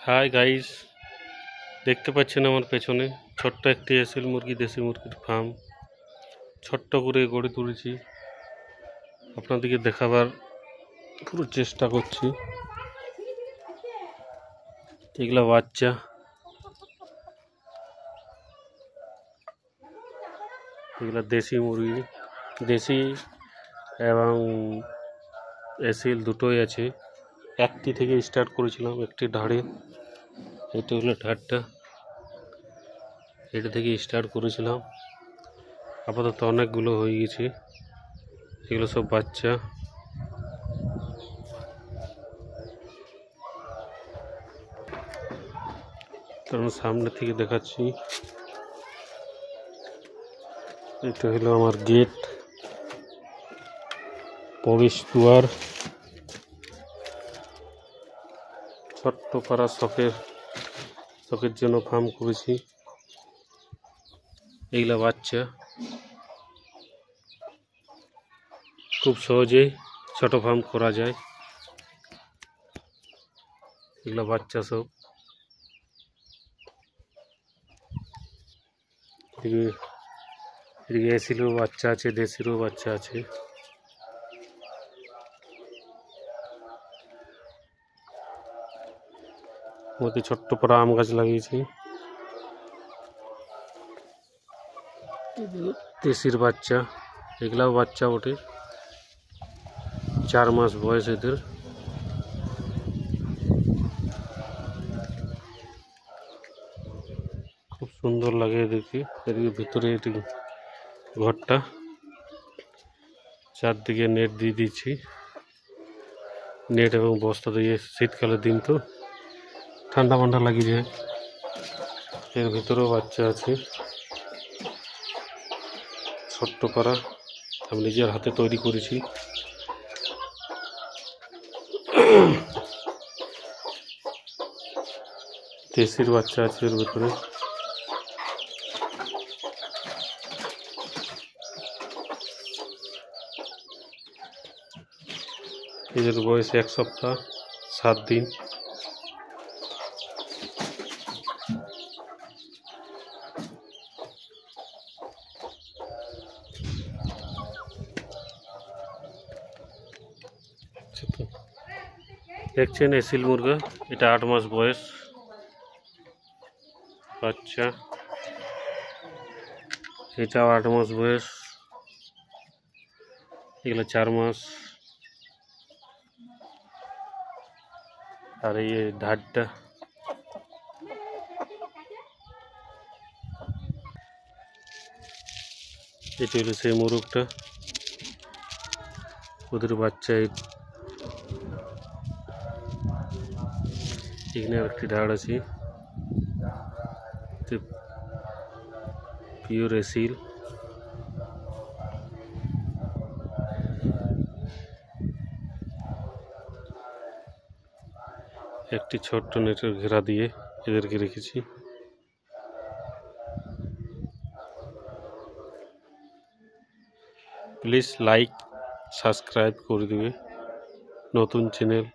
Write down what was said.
Hi guys, দেখতে পাচ্ছেন আমার পেছনে ছোট্ট একটি এসিল মুরগি, দেশি মুরগির ফার্ম ছোট্ট করে গড়ে তুলেছি। আপনাদেরকে দেখাবার পুরো চেষ্টা করছি। এগুলা বাচ্চা, এগুলা দেশি মুরগি, দেশি এবং এসিল দুটোই আছে। একটি থেকে স্টার্ট করেছিলাম, একটি ঢাড়ে, এটা হলো ঢাড়টা, এটা থেকে স্টার্ট করেছিলাম। আপাতত অনেকগুলো হয়ে গেছে, এগুলো সব বাচ্চা। কারণ সামনে থেকে দেখাচ্ছি, এটা হলো আমার গেট, প্রবেশ দুয়ার। ছোট্ট পাড়া শখের জন্য ফার্ম করেছি। এইগুলা বাচ্চা, খুব সহজেই ছোট ফার্ম করা যায়। এগুলা বাচ্চা সব। এদিকে এসিলেও বাচ্চা আছে, দেশিরও বাচ্চা আছে। মধ্যে ছোট্ট পাড়া আম গাছ লাগিয়েছি। দেশির বাচ্চা, এগুলাও বাচ্চা ওঠে, 4 মাস বয়স এদের। খুব সুন্দর লাগে এদেরকে। এদিকে ভিতরে এটি ঘরটা, চারদিকে নেট দিয়ে দিচ্ছি, নেট এবং বস্তা দিয়ে। শীতকালের দিন তো ঠান্ডা মান্ডা লাগিয়ে যায়। এর ভিতরেও বাচ্চা আছে, ছোট্ট পাড়া, আমি নিজের হাতে তৈরি করেছি। দেশির বাচ্চা আছে এর ভিতরে। এদের বয়স 1 সপ্তাহ 7 দিন। দেখছেন এসিল মুরগা, এটা 8 মাস বয়স বাচ্চা, এটাও 8 মাস বয়স, এগুলো 4 মাস। আর এই ঢাড়টা, এটি হলো সেই মোরগটা, ওদের বাচ্চা। এখানে একটি ঢাড় আছে, পিওর এসিল। একটি ছোট্ট নেটের ঘেরা দিয়ে এদেরকে রেখেছি। প্লিজ লাইক সাবস্ক্রাইব করে দেবে, নতুন চ্যানেল।